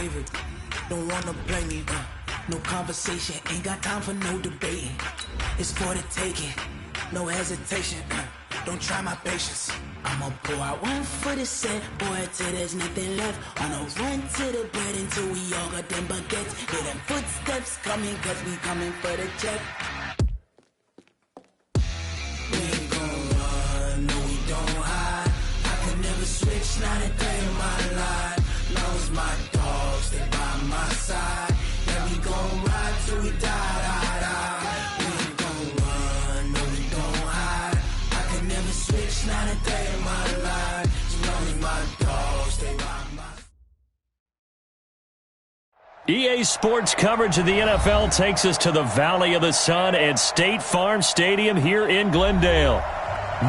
favorite. Don't wanna play me, no conversation, ain't got time for no debating. It's for the taking, no hesitation, don't try my patience. I'ma pour out one for the set, boy, till there's nothing left. On a run to the bread until we all got them baguettes. Hear them footsteps coming, cause we coming for the check. We ain't gon' run, no we don't hide. I could never switch, not a day in my life. Long as my dogs stay by my side. Yeah, we gon' ride till we die. We ain't gon' run, no we don't hide. I could never switch, not a day in my life. As long as my dogs stay by my side. EA Sports coverage of the NFL takes us to the Valley of the Sun at State Farm Stadium here in Glendale.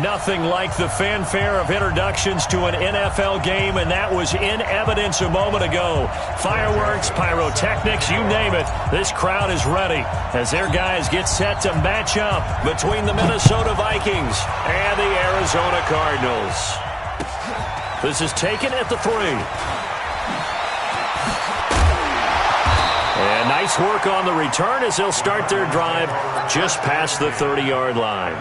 Nothing like the fanfare of introductions to an NFL game, and that was in evidence a moment ago. Fireworks, pyrotechnics, you name it. This crowd is ready as their guys get set to match up between the Minnesota Vikings and the Arizona Cardinals. This is taken at the 3. And nice work on the return as they'll start their drive just past the 30-yard line.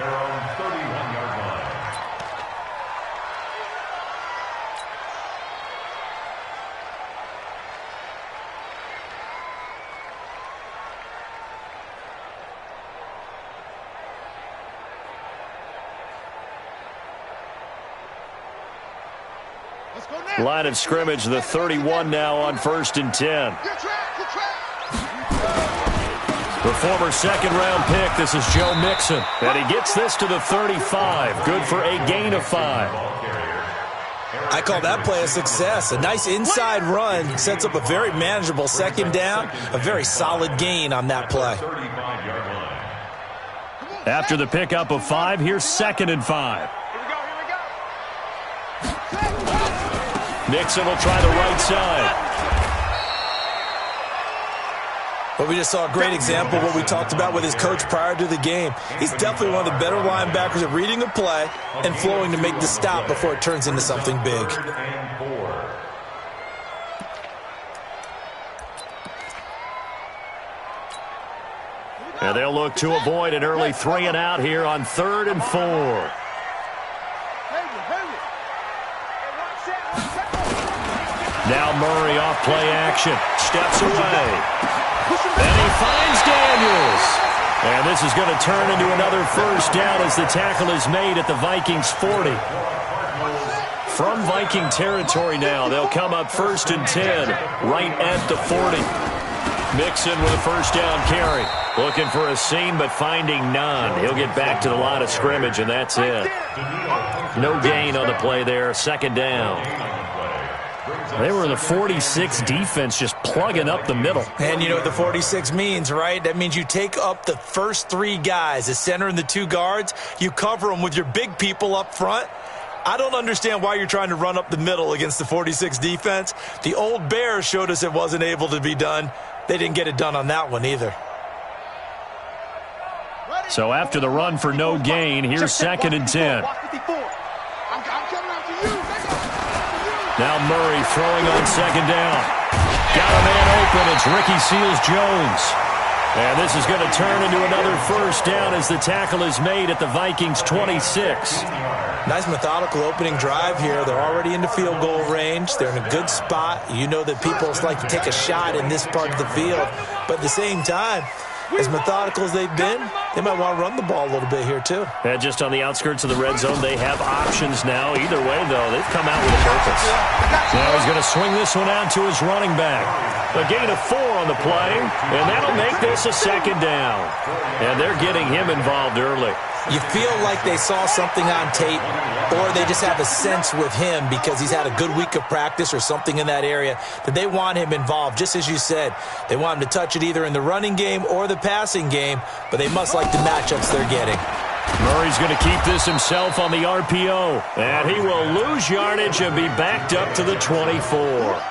Line of scrimmage, the 31 now on 1st and 10. The former second-round pick, this is Joe Mixon. And he gets this to the 35. Good for a gain of 5. I call that play a success. A nice inside run sets up a very manageable second down. A very solid gain on that play. After the pickup of 5, here's 2nd and 5. Mixon will try the right side. Well, we just saw a great example of what we talked about with his coach prior to the game. He's definitely one of the better linebackers at reading a play and flowing to make the stop before it turns into something big. And they'll look to avoid an early 3 and out here on 3rd and 4. Now Murray off play action. Steps away. And he finds Daniels. And this is going to turn into another first down as the tackle is made at the Vikings 40. From Viking territory now, they'll come up 1st and 10, right at the 40. Mixon with a first down carry. Looking for a seam, but finding none. He'll get back to the line of scrimmage, and that's it. No gain on the play there. 2nd down. They were in the 46 defense just plugging up the middle. And you know what the 46 means, right? That means you take up the first 3 guys, the center and the 2 guards. You cover them with your big people up front. I don't understand why you're trying to run up the middle against the 46 defense. The old Bears showed us it wasn't able to be done. They didn't get it done on that one either. So after the run for no gain, here's 2nd and 10. Now Murray throwing on 2nd down. Got a man open. It's Ricky Seals-Jones. And this is going to turn into another first down as the tackle is made at the Vikings 26. Nice methodical opening drive here. They're already into field goal range. They're in a good spot. You know that people like to take a shot in this part of the field. But at the same time, as methodical as they've been, they might want to run the ball a little bit here too. And just on the outskirts of the red zone, they have options now. Either way, though, they've come out with a purpose. Now he's going to swing this one out to his running back. A gain of 4 on the play, and that'll make this a 2nd down. And they're getting him involved early. You feel like they saw something on tape, or they just have a sense with him because he's had a good week of practice or something in that area that they want him involved. Just as you said, they want him to touch it either in the running game or the passing game, but they must like the matchups they're getting. Murray's going to keep this himself on the RPO, and he will lose yardage and be backed up to the 24.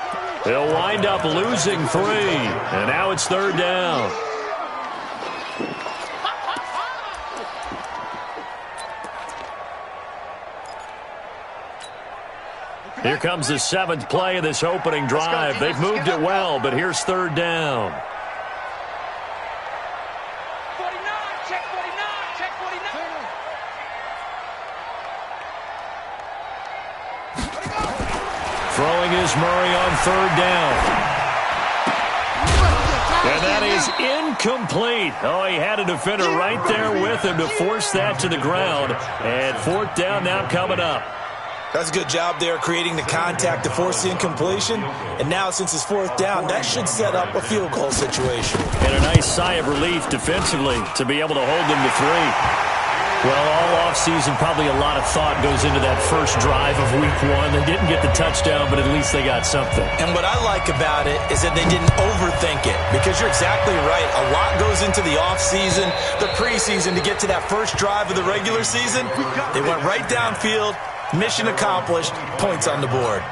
He'll wind up losing 3, and now it's 3rd down. Here comes the 7th play of this opening drive. They've moved it well, but here's 3rd down. 49, check 49, check 49. Throwing is Murray on 3rd down. And that is incomplete. Oh, he had a defender right there with him to force that to the ground. And 4th down now coming up. That's a good job there creating the contact to force the incompletion. And now since it's 4th down, that should set up a field goal situation. And a nice sigh of relief defensively to be able to hold them to 3. Well, all offseason, probably a lot of thought goes into that first drive of Week 1. They didn't get the touchdown, but at least they got something. And what I like about it is that they didn't overthink it, because you're exactly right. A lot goes into the offseason, the preseason, to get to that first drive of the regular season. They went right downfield, mission accomplished, points on the board.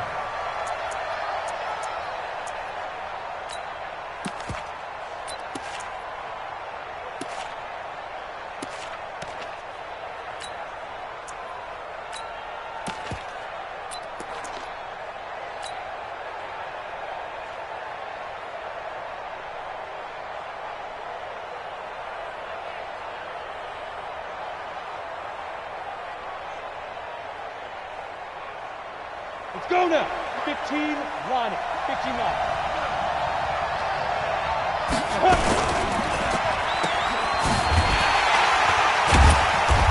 Let's go now. 15, line it. 15 now.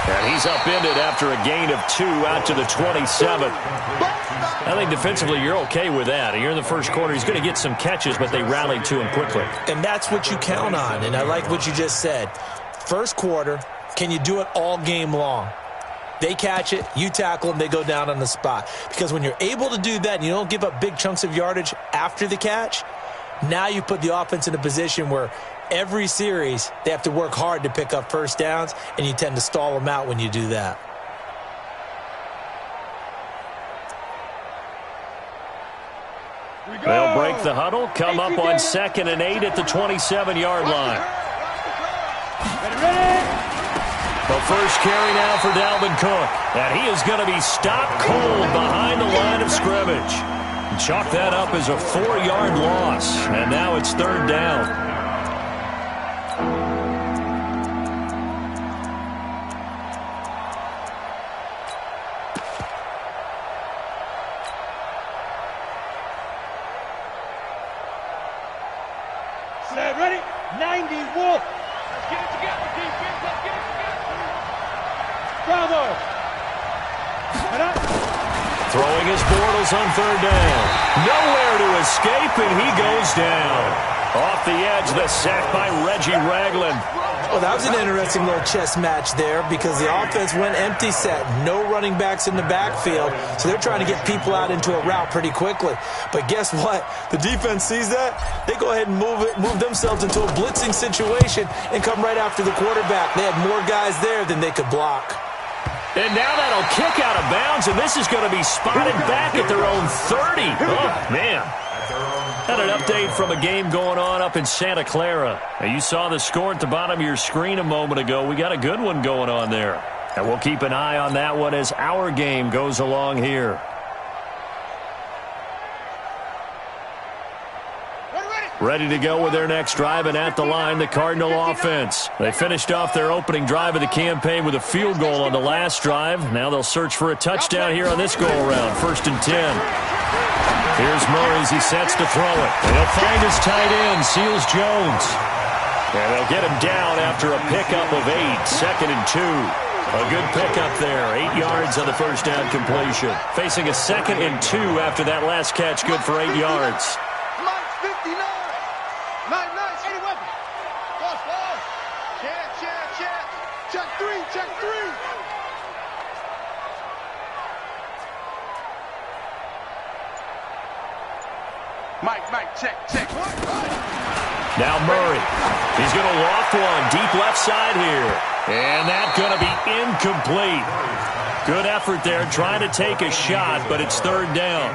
And he's upended after a gain of 2 out to the 27. I think defensively you're okay with that. Here in the first quarter, he's going to get some catches, but they rallied to him quickly. And that's what you count on, and I like what you just said. First quarter, can you do it all game long? They catch it, you tackle them, they go down on the spot. Because when you're able to do that and you don't give up big chunks of yardage after the catch, now you put the offense in a position where every series they have to work hard to pick up first downs, and you tend to stall them out when you do that. They'll break the huddle, come up on 2nd and 8 at the 27-yard line. Ready? The first carry now for Dalvin Cook. And he is going to be stopped cold behind the line of scrimmage. Chalk that up as a 4-yard loss. And now it's 3rd down. Ready? 90, Wolf. Let's get it together, defense. Let's get it together. Bravo. Throwing his Bortles on 3rd down. Nowhere to escape, and he goes down. Off the edge, the sack by Reggie Ragland. Well, that was an interesting little chess match there, because the offense went empty set. No running backs in the backfield, so they're trying to get people out into a route pretty quickly. But guess what? The defense sees that. They go ahead and move themselves into a blitzing situation and come right after the quarterback. They had more guys there than they could block. And now that'll kick out of bounds, and this is going to be spotted back at their own 30. Oh, man. Had an update from a game going on up in Santa Clara. Now, you saw the score at the bottom of your screen a moment ago. We got a good one going on there. And we'll keep an eye on that one as our game goes along here. Ready to go with their next drive, and at the line, the Cardinal offense. They finished off their opening drive of the campaign with a field goal on the last drive. Now they'll search for a touchdown here on this go-around, 1st and 10. Here's Murray as he sets to throw it. And he'll find his tight end, Seals Jones. And they'll get him down after a pickup of 8, 2nd and 2. A good pickup there, 8 yards on the first down completion. Facing a 2nd and 2 after that last catch, good for 8 yards. Mike, check. Now Murray. He's going to loft one deep left side here. And that's going to be incomplete. Good effort there trying to take a shot, but it's 3rd down.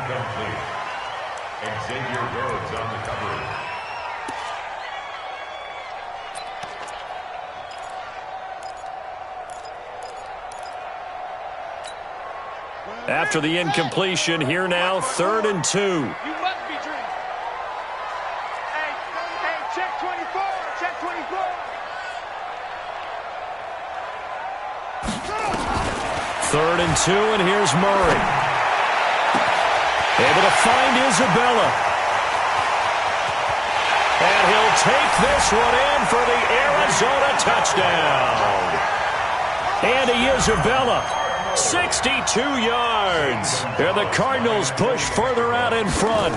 After the incompletion, here now, 3rd and 2. You must be dreaming. Hey, check 24. Check 24. 3rd and 2, and here's Murray. Able to find Isabella. And he'll take this one in for the Arizona touchdown. Andy Isabella, 62 yards. And the Cardinals push further out in front.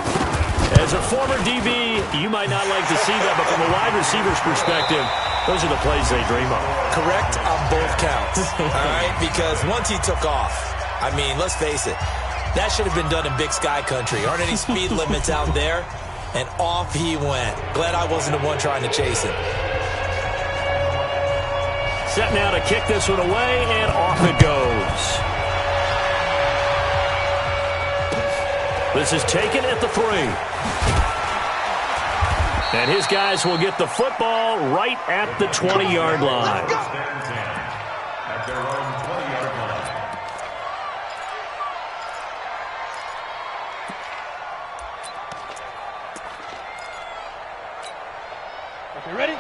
As a former DB, you might not like to see that, but from a wide receiver's perspective, those are the plays they dream of. Correct on both counts, all right? Because once he took off, I mean, let's face it, that should have been done in Big Sky Country. Aren't any speed limits out there? And off he went. Glad I wasn't the one trying to chase him. Set now to kick this one away, and off it goes. This is taken at the 3. And his guys will get the football right at the 20-yard line. At their own 20-yard line.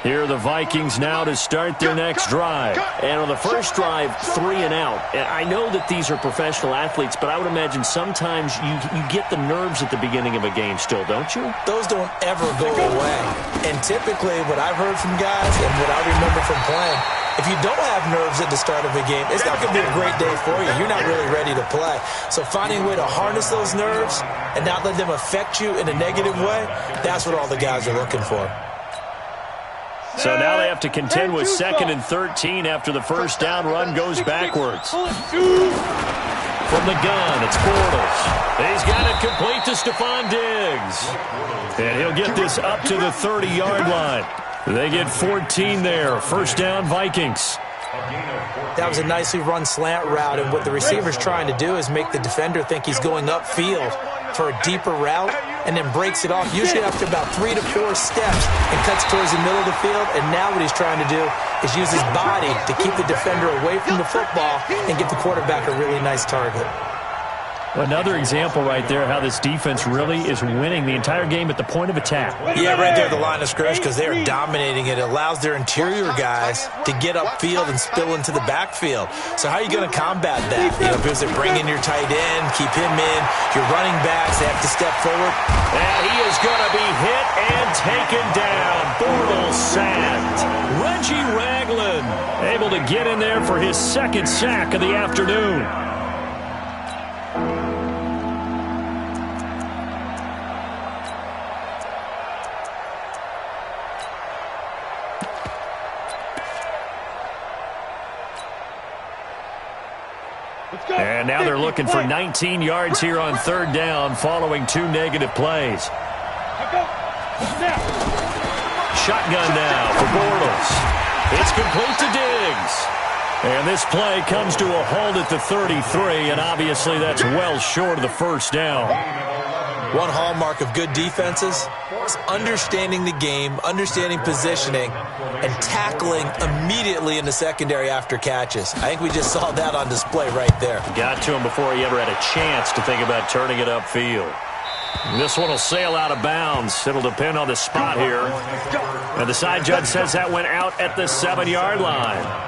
Here are the Vikings now to start their next drive. And on the first drive, 3 and out. And I know that these are professional athletes, but I would imagine sometimes you get the nerves at the beginning of a game still, don't you? Those don't ever go away. And typically what I've heard from guys and what I remember from playing, if you don't have nerves at the start of a game, it's not going to be a great day for you. You're not really ready to play. So finding a way to harness those nerves and not let them affect you in a negative way, that's what all the guys are looking for. So now they have to contend with 2nd and 13 after the first down run goes backwards. From the gun, it's Bortles. He's got it complete to Stephon Diggs. And he'll get this up to the 30-yard line. They get 14 there. First down, Vikings. That was a nicely run slant route, and what the receiver's trying to do is make the defender think he's going upfield for a deeper route, and then breaks it off, usually after about 3 to 4 steps, and cuts towards the middle of the field. And now what he's trying to do is use his body to keep the defender away from the football and give the quarterback a really nice target. Another example right there how this defense really is winning the entire game at the point of attack. Yeah, right there at the line of scrimmage, because they are dominating it. It allows their interior guys to get upfield and spill into the backfield. So how are you going to combat that? You know, because they're bringing your tight end, keep him in. Your running backs, they have to step forward. And he is going to be hit and taken down. Bortles sacked. Reggie Ragland able to get in there for his 2nd sack of the afternoon. And now they're looking for 19 yards here on 3rd down following 2 negative plays. Shotgun now for Bortles. It's complete to Diggs. And this play comes to a halt at the 33, and obviously that's well short of the first down. One hallmark of good defenses is understanding the game, understanding positioning, and tackling immediately in the secondary after catches. I think we just saw that on display right there. Got to him before he ever had a chance to think about turning it upfield. This one will sail out of bounds. It'll depend on the spot here. And the side judge says that went out at the 7-yard line.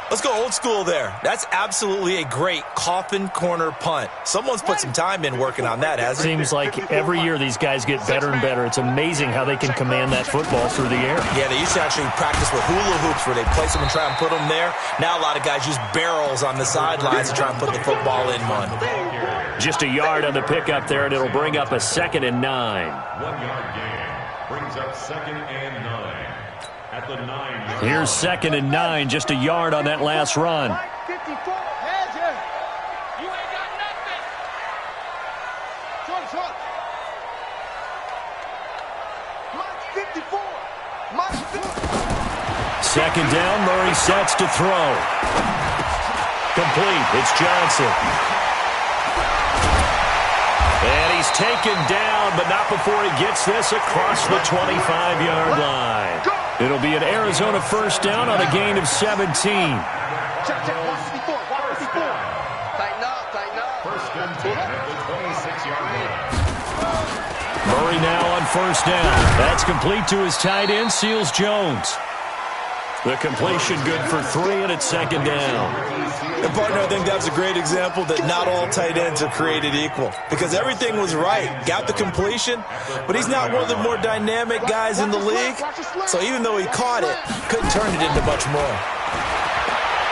Let's go old school there. That's absolutely a great coffin corner punt. Someone's put some time in working on that, hasn't it? Seems like every year these guys get better and better. It's amazing how they can command that football through the air. Yeah, they used to actually practice with hula hoops where they place them and try and put them there. Now a lot of guys use barrels on the sidelines to try and put the football in one. Just a yard on the pickup there, and it'll bring up a 2nd and 9. 1-yard gain brings up 2nd and 9. At the 9-yard line. Here's 2nd and 9, just a yard on that last run. 54, heads in. You ain't got nothing. Short. Mike 54. Mike 54. 2nd down, Murray sets to throw. Complete, it's Johnson. And he's taken down, but not before he gets this across the 25-yard line. It'll be an Arizona first down on a gain of 17. Check, 154, 154. Tighten up. First Murray now on first down. That's complete to his tight end, Seals Jones. The completion good for 3, and it's second down. And, partner, I think that's a great example that not all tight ends are created equal because everything was right. Got the completion, but he's not one of the more dynamic guys in the league. So even though he caught it, couldn't turn it into much more.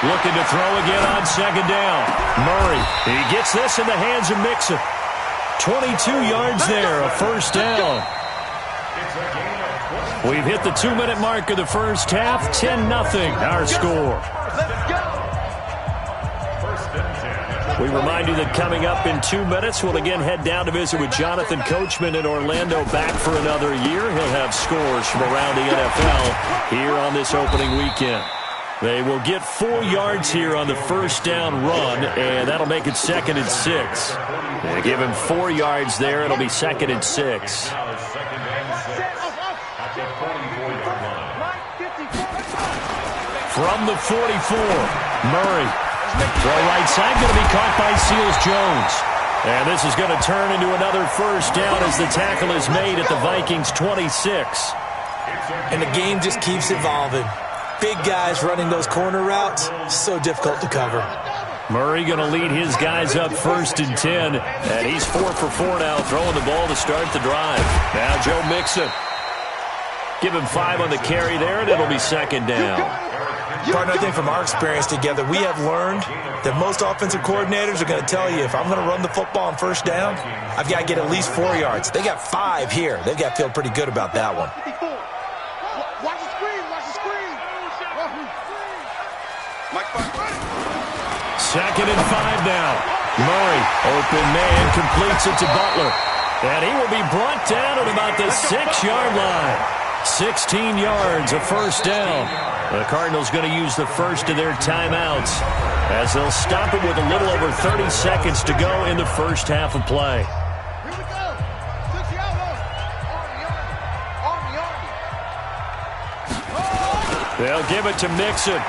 Looking to throw again on second down. Murray, he gets this in the hands of Mixon. 22 yards there, a first down. We've hit the 2-minute mark of the first half. 10-0 our score. We remind you that coming up in 2 minutes, we'll again head down to visit with Jonathan Coachman in Orlando, back for another year. He'll have scores from around the NFL here on this opening weekend. They will get 4 yards here on the first down run, and that'll make it 2nd and 6. They give him 4 yards there. It'll be 2nd and 6. From the 44, Murray. Throw right side, going to be caught by Seals Jones. And this is going to turn into another first down as the tackle is made at the Vikings' 26. And the game just keeps evolving. Big guys running those corner routes, so difficult to cover. Murray going to lead his guys up 1st and 10. And he's 4 for 4 now, throwing the ball to start the drive. Now Joe Mixon. Give him 5 on the carry there, and it'll be 2nd down. Partner, I think from our experience together, we have learned that most offensive coordinators are going to tell you, if I'm going to run the football on first down, I've got to get at least 4 yards. They got 5 here. They've got to feel pretty good about that one. Watch the screen. Watch the screen. 2nd and 5 now. Murray, open man, completes it to Butler. And he will be brought down at about the 6-yard line. 16 yards, a first down. The Cardinals going to use the first of their timeouts as they'll stop it with a little over 30 seconds to go in the first half of play. Here we go. Army. They'll give it to Mixon.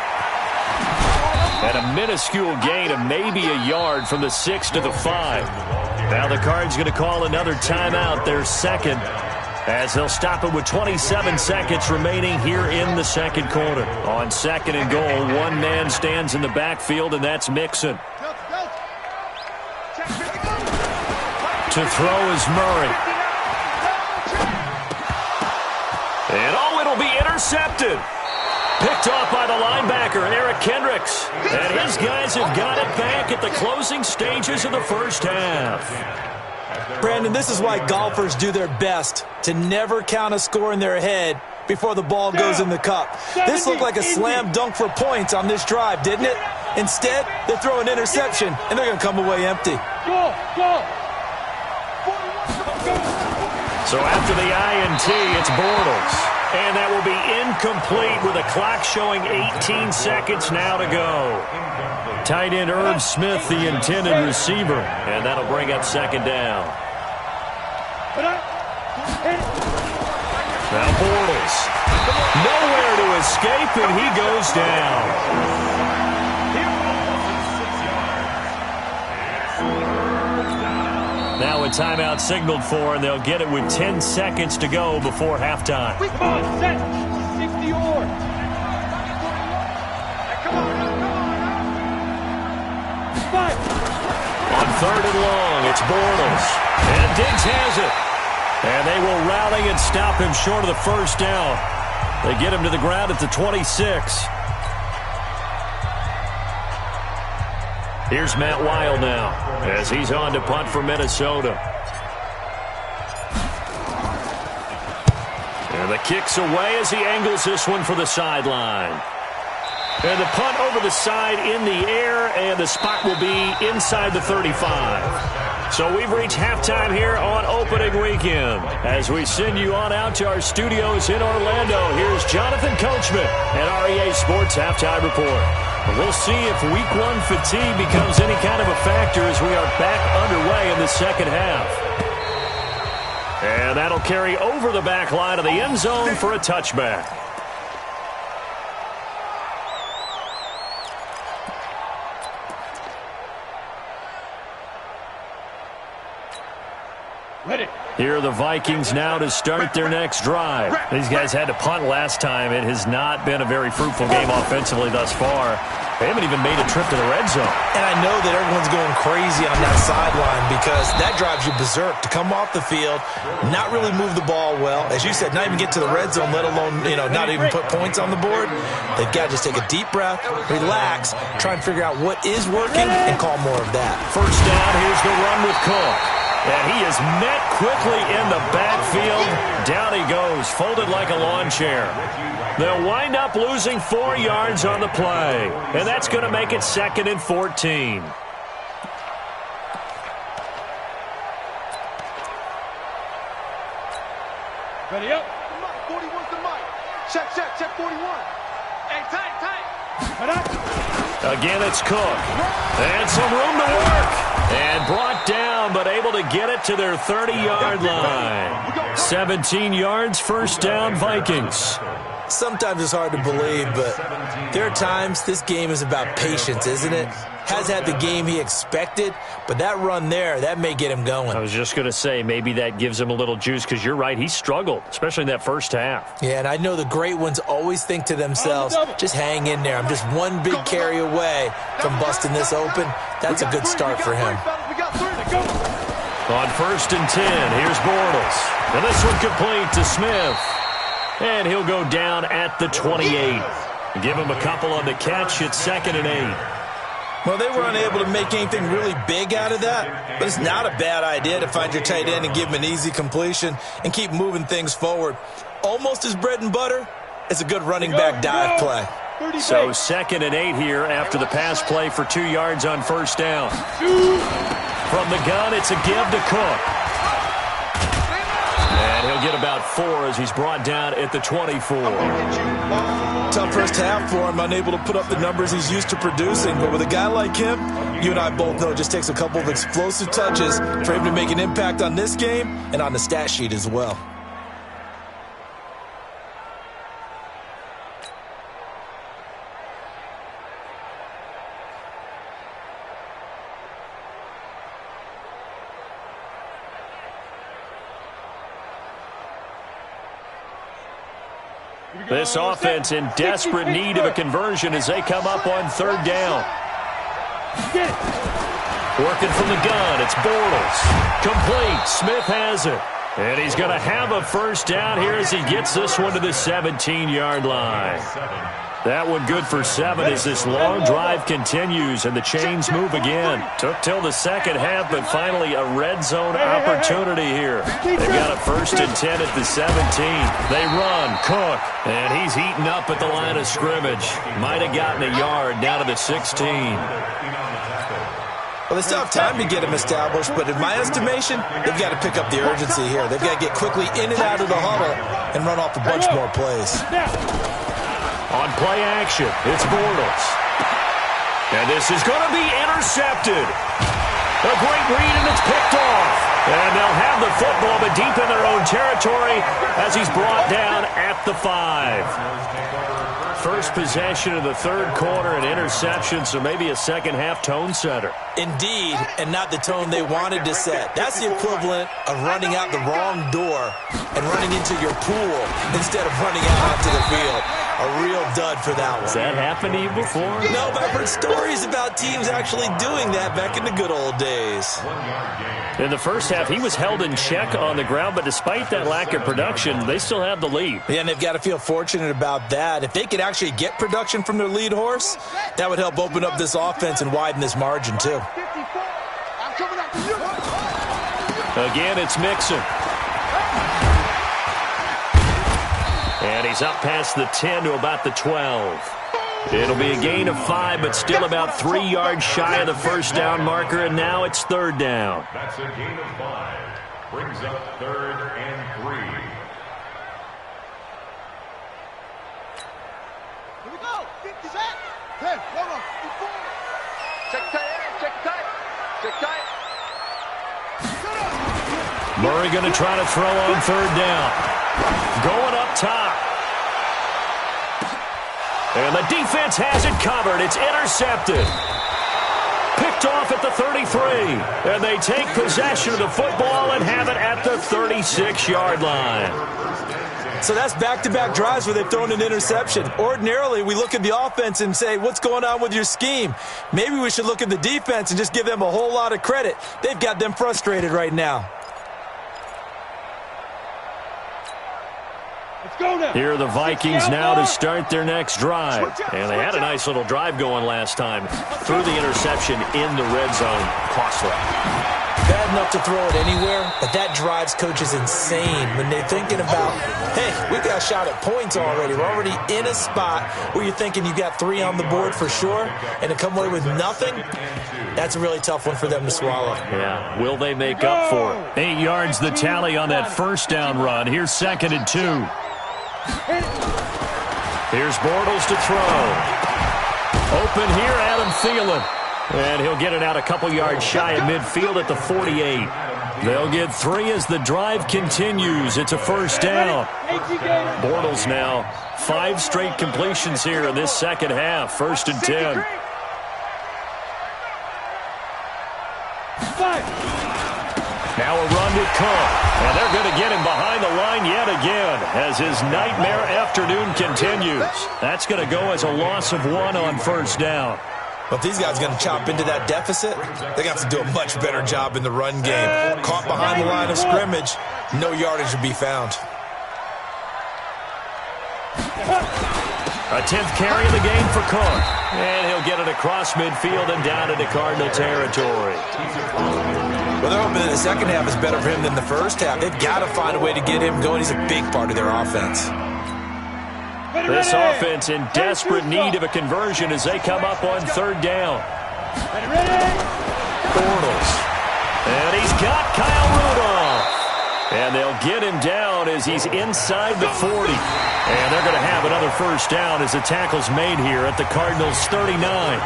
And a minuscule gain of maybe a yard from the 6 to the 5. Now the Cards going to call another timeout, their second, as they'll stop it with 27 seconds remaining here in the second quarter. On 2nd and goal, one man stands in the backfield, and that's Mixon. To throw is Murray. And it'll be intercepted. Picked off by the linebacker, Eric Kendricks. And his guys have got it back at the closing stages of the first half. Brandon, this is why golfers do their best to never count a score in their head before the ball goes in the cup. This looked like a slam dunk for points on this drive, didn't it? Instead, they throw an interception, and they're going to come away empty. So after the INT, it's Bortles. And that will be incomplete with a clock showing 18 seconds now to go. Tight end Irv Smith, the intended receiver. And that'll bring up 2nd down. Now Bortles. Nowhere to escape, and he goes down. Now a timeout signaled for, and they'll get it with 10 seconds to go before halftime. Come on, set. 60 yards. On 3rd and long, it's Bortles. And Diggs has it. And they will rally and stop him short of the first down. They get him to the ground at the 26. Here's Matt Wild now as he's on to punt for Minnesota. And the kick's away as he angles this one for the sideline. And the punt over the side in the air, and the spot will be inside the 35. So we've reached halftime here on opening weekend. As we send you on out to our studios in Orlando, here's Jonathan Coachman at REA Sports Halftime Report. We'll see if Week 1 fatigue becomes any kind of a factor as we are back underway in the second half. And that'll carry over the back line of the end zone for a touchback. Ready. Here are the Vikings now to start their next drive. These guys had to punt last time. It has not been a very fruitful game offensively thus far. They haven't even made a trip to the red zone. And I know that everyone's going crazy on that sideline because that drives you berserk to come off the field, not really move the ball well. As you said, not even get to the red zone, let alone, not even put points on the board. They've got to just take a deep breath, relax, try and figure out what is working, and call more of that. First down, here's the run with Cook. And he is met quickly in the backfield. Down he goes, folded like a lawn chair. They'll wind up losing 4 yards on the play. And that's going to make it 2nd and 14. Ready up. 41's the mic. Check 41. Hey, tight. Again, it's Cook. And some room to work. And brought down, but able to get it to their 30-yard line. 17 yards, first down, Vikings. Sometimes it's hard to believe, but there are times this game is about patience, isn't it? Has had the game he expected, but that run there, that may get him going. I was just going to say, maybe that gives him a little juice, because you're right, he struggled, especially in that first half. Yeah, and I know the great ones always think to themselves, just hang in there. I'm just one big carry away from busting this open. That's a good start for him. On 1st and 10, here's Bortles. And this one complete to Smith. And he'll go down at the 28. Give him a couple on the catch. It's 2nd and 8. Well, they were unable to make anything really big out of that, but it's not a bad idea to find your tight end and give him an easy completion and keep moving things forward. Almost as bread and butter as a good running back dive play. So 2nd and 8 here after the pass play for 2 yards on first down. From the gun, it's a give to Cook. And he'll get about 4 as he's brought down at the 24. Tough first half for him, unable to put up the numbers he's used to producing. But with a guy like him, you and I both know it just takes a couple of explosive touches for him to make an impact on this game and on the stat sheet as well. This offense in desperate need of a conversion as they come up on 3rd down. Working from the gun, it's Bortles. Complete, Smith has it. And he's going to have a first down here as he gets this one to the 17-yard line. That one good for 7 as this long drive continues and the chains move again. Took till the second half, but finally a red zone opportunity here. They've got a 1st and 10 at the 17. They run, Cook, and he's eaten up at the line of scrimmage. Might have gotten a yard down to the 16. Well, they still have time to get him established, but in my estimation, they've got to pick up the urgency here. They've got to get quickly in and out of the huddle and run off a bunch more plays. On play action, it's Bortles. And this is going to be intercepted. A great read, and it's picked off. And they'll have the football, but deep in their own territory as he's brought down at the 5. First possession of the 3rd quarter, an interception, so maybe a second-half tone setter. Indeed, and not the tone they wanted to set. That's the equivalent of running out the wrong door and running into your pool instead of running out onto the field. A real dud for that one. Has that happened to you before? No, but I've heard stories about teams actually doing that back in the good old days. In the first half, he was held in check on the ground, but despite that lack of production, they still have the lead. Yeah, and they've got to feel fortunate about that. If they could actually get production from their lead horse, that would help open up this offense and widen this margin, too. Again, it's Mixon. And he's up past the 10 to about the 12. It'll be a gain of 5, but still about 3 yards shy of the first down marker, and now it's 3rd down. That's a gain of 5. Brings up 3rd and 3. Here we go. 50 back. 10. Hold on. Check tight. Murray going to try to throw on 3rd down. Going up top. And the defense has it covered. It's intercepted. Picked picked off at the 33. And they take possession of the football and have it at the 36-yard line. So that's back-to-back drives where they've thrown an interception. Ordinarily, we look at the offense and say, what's going on with your scheme? Maybe we should look at the defense and just give them a whole lot of credit. They've got them frustrated right now. Here are the Vikings now to start their next drive. And they had a nice little drive going last time. Threw the interception in the red zone. Costly. Bad enough to throw it anywhere, but that drives coaches insane when they're thinking about, hey, we got a shot at points already. We're already in a spot where you're thinking you got 3 on the board for sure, and to come away with nothing, that's a really tough one for them to swallow. Yeah, will they make up for it? 8 yards the tally on that first down run. Here's 2nd and 2. Here's Bortles to throw. Open here, Adam Thielen. And he'll get it out a couple yards shy of midfield at the 48. They'll get 3 as the drive continues. It's a first down. Bortles now 5 straight completions here in this second half. 1st and 10. Now a run to Cook. And they're going to get him behind the line yet again as his nightmare afternoon continues. That's going to go as a loss of 1 on first down. But if these guys are going to chop into that deficit, they got to do a much better job in the run game. Caught behind the line of scrimmage, no yardage to be found. A 10th carry of the game for Cook. And he'll get it across midfield and down into Cardinal territory. Well, they're hoping that the second half is better for him than the first half. They've got to find a way to get him going. He's a big part of their offense. This offense in desperate need of a conversion as they come up on 3rd down. Bortles. And he's got Kyle Rudolph. And they'll get him down as he's inside the 40. And they're going to have another first down as the tackle's made here at the Cardinals' 39.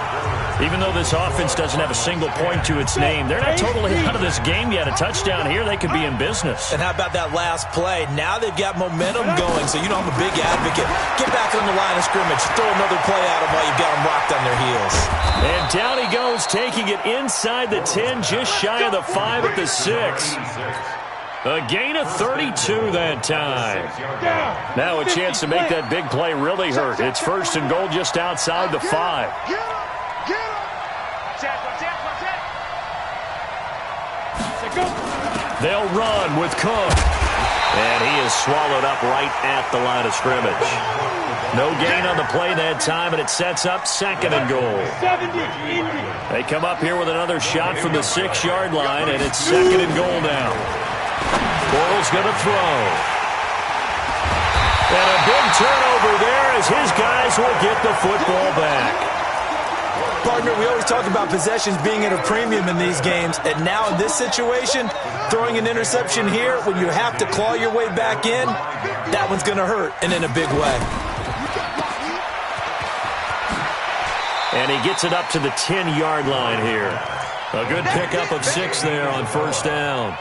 Even though this offense doesn't have a single point to its name, they're not totally out of this game yet. A touchdown here, they could be in business. And how about that last play? Now they've got momentum going, so you know I'm a big advocate. Get back on the line of scrimmage. Throw another play at them while you've got them locked on their heels. And down he goes, taking it inside the 10, just shy of the 5 at the 6. A gain of 32 that time. Now a chance to make that big play really hurt. It's 1st and goal just outside the 5. They'll run with Cook. And he is swallowed up right at the line of scrimmage. No gain on the play that time, and it sets up 2nd and goal. They come up here with another shot from the 6-yard line, and it's 2nd and goal now. Bortles going to throw. And a big turnover there as his guys will get the football back. Partner, we always talk about possessions being at a premium in these games, and now in this situation, throwing an interception here when you have to claw your way back in, that one's going to hurt, and in a big way. And he gets it up to the 10-yard line here. A good pickup of 6 there on first down.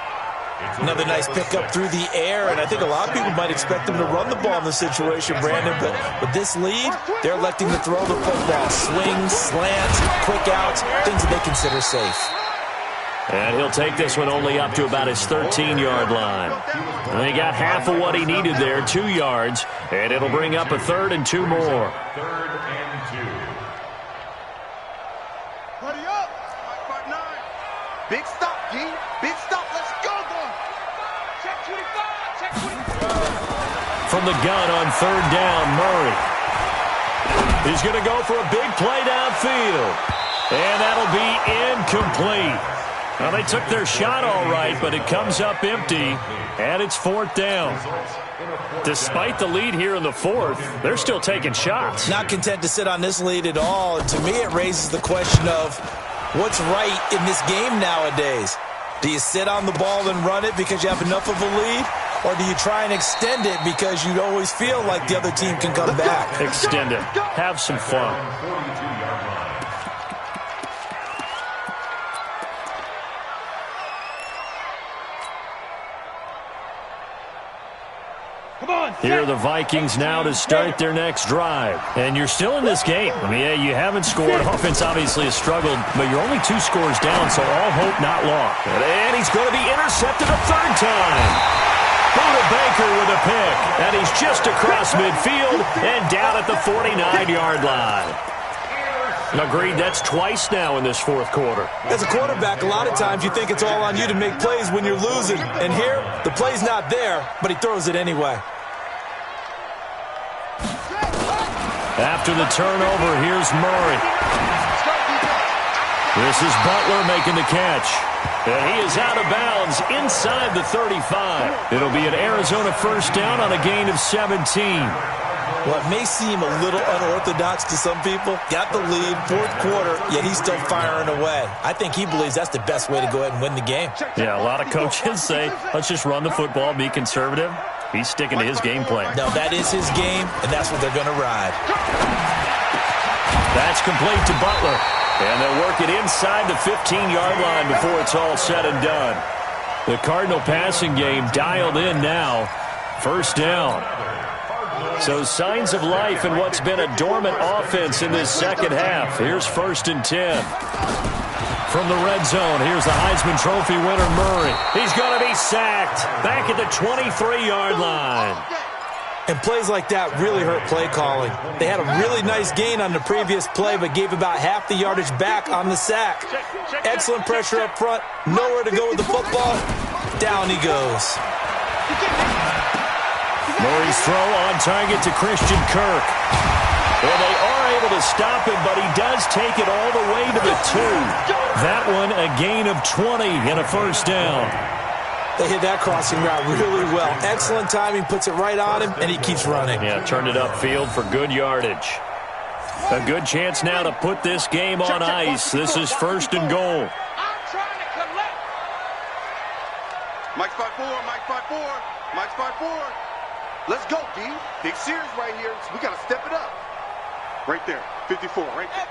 Another nice pickup through the air, and I think a lot of people might expect them to run the ball in this situation, Brandon, but with this lead, they're electing to throw the football. Swings, slants, quick outs, things that they consider safe. And he'll take this one only up to about his 13-yard line. And he got half of what he needed there, 2 yards, and it'll bring up a 3rd and 2 more. 3rd and 2. Buddy up. 5-9. Big stop, G. Big stop. Let's go, boy. Check 25. Check 25. From the gun on 3rd down, Murray. He's going to go for a big play downfield. And that'll be incomplete. Well, they took their shot all right, but it comes up empty, and it's 4th down. Despite the lead here in the 4th, they're still taking shots. Not content to sit on this lead at all. And to me, it raises the question of what's right in this game nowadays. Do you sit on the ball and run it because you have enough of a lead? Or do you try and extend it because you always feel like the other team can come back? Extend it. Have some fun. Come on, Here are the Vikings now to start their next drive. And you're still in this game. I mean, yeah, you haven't scored. Offense obviously has struggled, but you're only 2 scores down, so all hope not lost. And he's going to be intercepted a third time. Buda Baker with a pick, and he's just across midfield and down at the 49-yard line. Agreed, that's twice now in this fourth quarter. As a quarterback, a lot of times you think it's all on you to make plays when you're losing. And here, the play's not there, but he throws it anyway. After the turnover, here's Murray. This is Butler making the catch. And he is out of bounds inside the 35. It'll be an Arizona first down on a gain of 17. Well, it may seem a little unorthodox to some people. Got the lead, fourth quarter, yet he's still firing away. I think he believes that's the best way to go ahead and win the game. Yeah, a lot of coaches say, let's just run the football, be conservative. He's sticking to his game plan. No, that is his game, and that's what they're going to ride. That's complete to Butler. And they'll work it inside the 15-yard line before it's all said and done. The Cardinal passing game dialed in now. First down. So signs of life in what's been a dormant offense in this second half. Here's 1st and 10. From the red zone, here's the Heisman Trophy winner, Murray. He's going to be sacked back at the 23-yard line. And plays like that really hurt play calling. They had a really nice gain on the previous play, but gave about half the yardage back on the sack. Excellent pressure up front. Nowhere to go with the football. Down he goes. Murray's throw on target to Christian Kirk. Well, they are able to stop him, but he does take it all the way to the 2. That one a gain of 20 and a first down. They hit that crossing route really well. Excellent timing, puts it right on him, and he keeps running. Yeah, turned it upfield for good yardage. A good chance now to put this game on ice. This is 1st and goal. Mike's 5-4, Mike's 5-4, Mike's 5-4. Let's go, D. Big series right here. We got to step it up. Right there, 54, right there.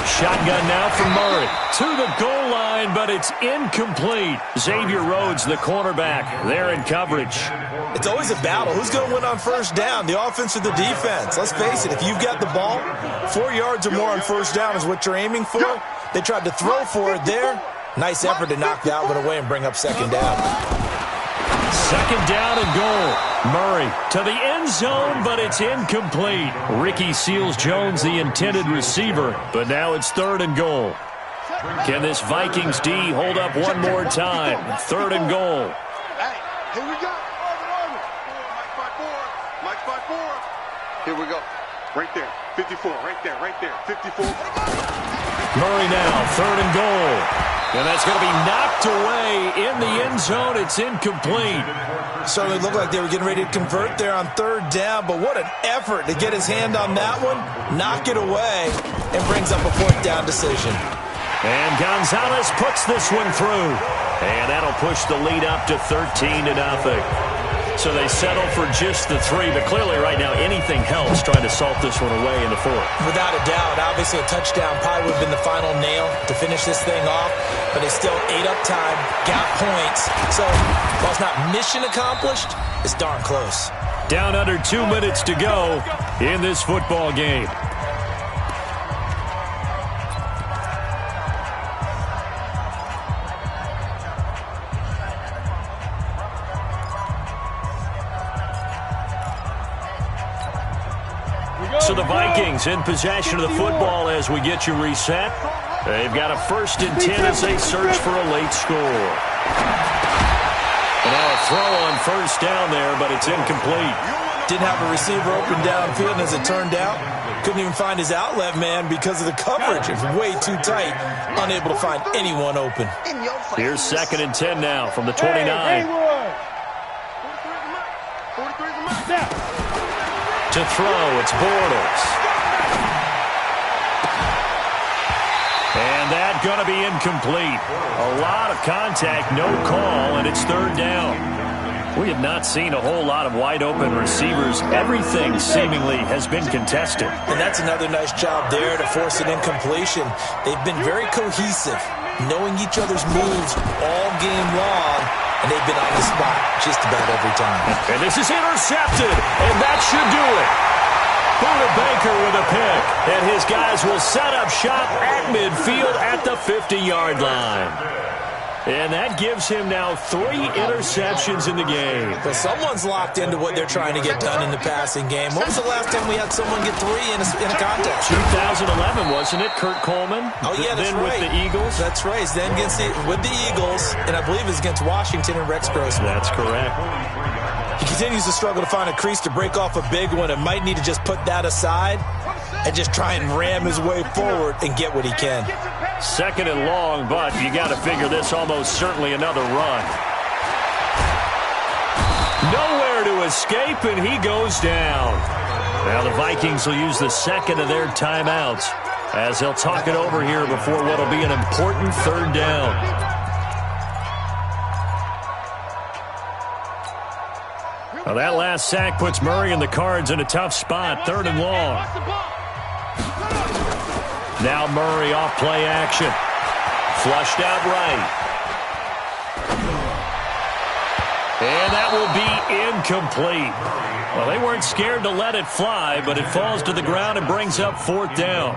Shotgun now from Murray. To the goal line, but it's incomplete. Xavier Rhodes, the cornerback, there in coverage. It's always a battle. Who's going to win on first down, the offense or the defense? Let's face it, if you've got the ball, 4 yards or more on first down is what you're aiming for. They tried to throw for it there. Nice effort to knock that one away and bring up second down. Second down and goal. Murray to the end zone, but it's incomplete. Ricky Seals-Jones, the intended receiver, but now it's 3rd and goal. Can this Vikings D hold up one more time? 3rd and goal. Hey, here we go. Mike's 5-4. Here we go. Right there, 54, right there, 54. Murray now, 3rd and goal. And that's going to be knocked away in the end zone. It's incomplete. Certainly looked like they were getting ready to convert there on 3rd down, but what an effort to get his hand on that one, knock it away, and brings up a 4th down decision. And Gonzalez puts this one through. And that'll push the lead up to 13-0. So they settle for just the 3, but clearly right now anything helps trying to salt this one away in the 4th. Without a doubt, obviously a touchdown probably would have been the final nail to finish this thing off, but they still ate up time, got points. So while it's not mission accomplished, it's darn close. Down under 2 minutes to go in this football game. So the Vikings in possession of the football as we get you reset. They've got a 1st and 10 as they search for a late score. And now a throw on first down there, but it's incomplete. Didn't have a receiver open downfield, and as it turned out, couldn't even find his outlet man because of the coverage. It's way too tight, unable to find anyone open. Here's 2nd and 10 now from the 29. To throw, it's Bortles. And that's going to be incomplete. A lot of contact, no call, and it's 3rd down. We have not seen a whole lot of wide-open receivers. Everything seemingly has been contested. And that's another nice job there to force an incompletion. They've been very cohesive, knowing each other's moves all game long, and they've been on the spot just about every time. And this is intercepted, and that should do it. Buda Baker with a pick, and his guys will set up shop at midfield at the 50-yard line. And that gives him now 3 interceptions in the game. Well, someone's locked into what they're trying to get done in the passing game. When was the last time we had someone get 3 in a contest? 2011, wasn't it? Kurt Coleman? Oh, yeah, that's then right. Then with the Eagles? That's right. Then with the Eagles, and I believe it's against Washington and Rex Grossman. That's correct. He continues to struggle to find a crease to break off a big one and might need to just put that aside and just try and ram his way forward and get what he can. 2nd and long, but you got to figure this almost certainly another run. Nowhere to escape, and he goes down. Now the Vikings will use the 2nd of their timeouts as they'll talk it over here before what will be an important 3rd down. Well, that last sack puts Murray and the Cards in a tough spot. 3rd and long. Now Murray off play action. Flushed out right. And that will be incomplete. Well, they weren't scared to let it fly, but it falls to the ground and brings up 4th down.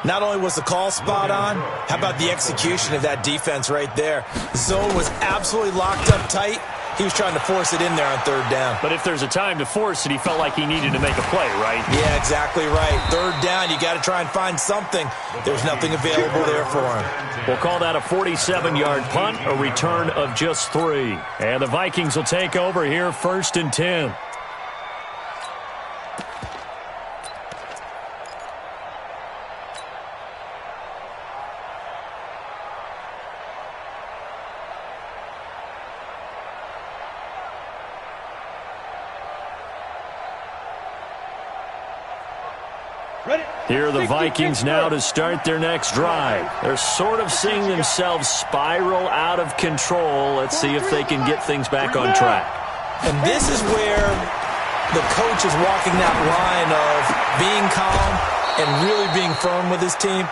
Not only was the call spot on, how about the execution of that defense right there? The zone was absolutely locked up tight. He was trying to force it in there on 3rd down. But if there's a time to force it, he felt like he needed to make a play, right? Yeah, exactly right. 3rd down, you got to try and find something. There's nothing available there for him. We'll call that a 47-yard punt, a return of just 3. And the Vikings will take over here, 1st and 10. Here are the Vikings now to start their next drive. They're sort of seeing themselves spiral out of control. Let's see if they can get things back on track. And this is where the coach is walking that line of being calm and really being firm with his team.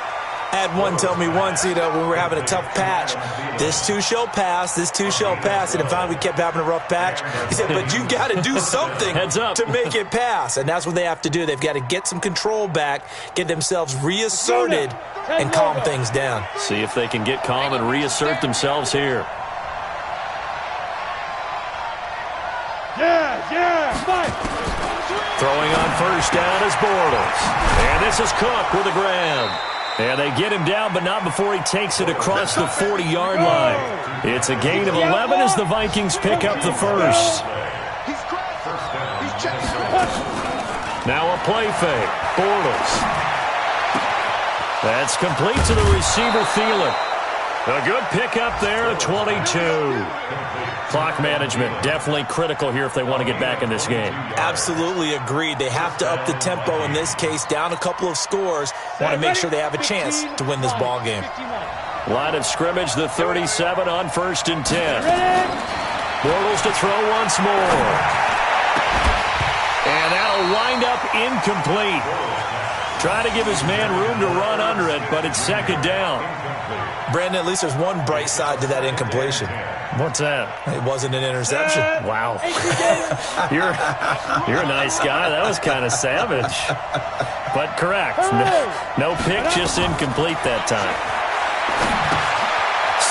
I had one tell me once, when we were having a tough patch, this too shall pass, this too shall pass. And finally we kept having a rough patch. He said, but you got to do something to make it pass. And that's what they have to do. They've got to get some control back, get themselves reasserted, and calm things down. See if they can get calm and reassert themselves here. Throwing on 1st down is Bortles. And this is Cook with a grab. And they get him down, but not before he takes it across the 40-yard line. It's a gain of 11 as the Vikings pick up the 1st. Now a play fake. Bortles. That's complete to the receiver, Thielen. A good pickup there at 22. Clock management definitely critical here if they want to get back in this game. Absolutely agreed. They have to up the tempo in this case, down a couple of scores. Want to make sure they have a chance to win this ball game. Line of scrimmage, the 37 on 1st and 10. Bortles to throw once more. And that'll wind up incomplete. Trying to give his man room to run under it, but it's 2nd down. Brandon, at least there's one bright side to that incompletion. What's that? It wasn't an interception. Wow. You're a nice guy. That was kind of savage. But correct. No pick, just incomplete that time.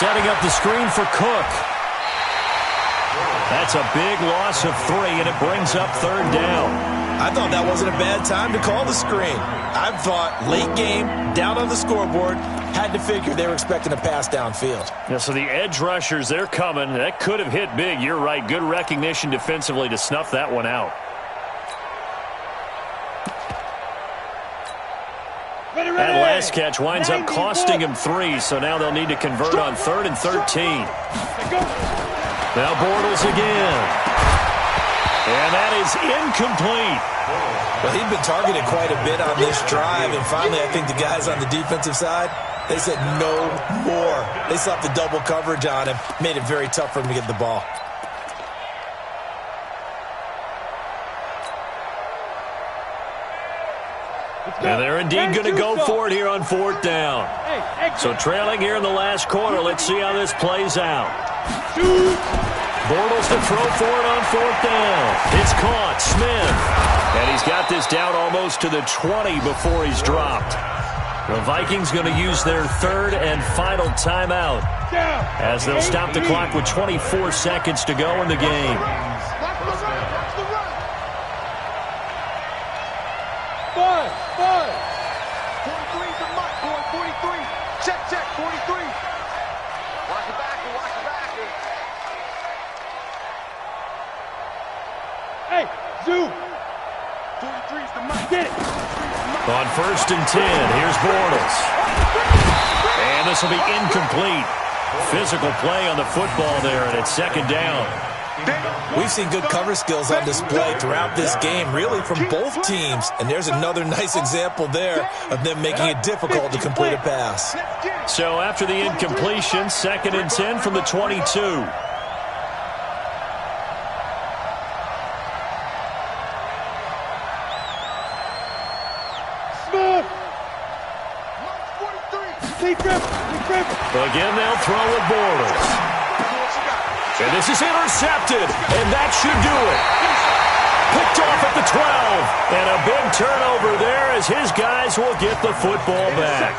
Setting up the screen for Cook. That's a big loss of 3, and it brings up 3rd down. I thought that wasn't a bad time to call the screen. I thought late game, down on the scoreboard, had to figure they were expecting a pass downfield. Yeah, so the edge rushers, they're coming. That could have hit big. You're right. Good recognition defensively to snuff that one out. That last catch winds up costing him 3, so now they'll need to convert on 3rd and 13. Now Bortles again. And that is incomplete. Well, he'd been targeted quite a bit on this drive, and finally I think the guys on the defensive side, they said no more. They slapped the double coverage on him, made it very tough for him to get the ball. And they're indeed going to go for it here on 4th down. So trailing here in the last quarter, let's see how this plays out. Bortles to throw for it on 4th down. It's caught. Smith. And he's got this down almost to the 20 before he's dropped. The Vikings going to use their 3rd and final timeout as they'll stop the clock with 24 seconds to go in the game. Five. 43's the mark, boy. 43. Check, 43. Watch the backer. Hey, Zoo. 43's the mark. Get it. On 1st and 10, here's Bortles. And this will be incomplete. Physical play on the football there, and it's 2nd down. We've seen good cover skills on display throughout this game, really from both teams. And there's another nice example there of them making it difficult to complete a pass. So after the incompletion, 2nd and 10 from the 22. Again, they'll throw with Bortles. And this is intercepted, and that should do it. Picked off at the 12. And a big turnover there as his guys will get the football back.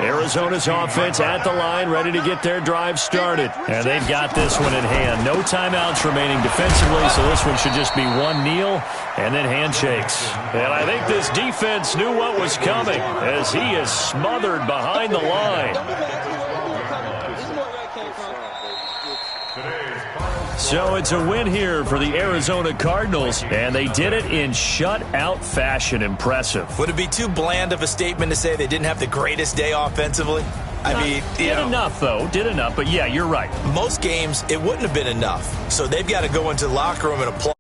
Arizona's offense at the line, ready to get their drive started. And they've got this one in hand. No timeouts remaining defensively, so this one should just be one kneel and then handshakes. And I think this defense knew what was coming as he is smothered behind the line. So it's a win here for the Arizona Cardinals, and they did it in shutout fashion. Impressive. Would it be too bland of a statement to say they didn't have the greatest day offensively? I mean, did enough, though. Did enough, but yeah, you're right. Most games, it wouldn't have been enough. So they've got to go into the locker room and apply.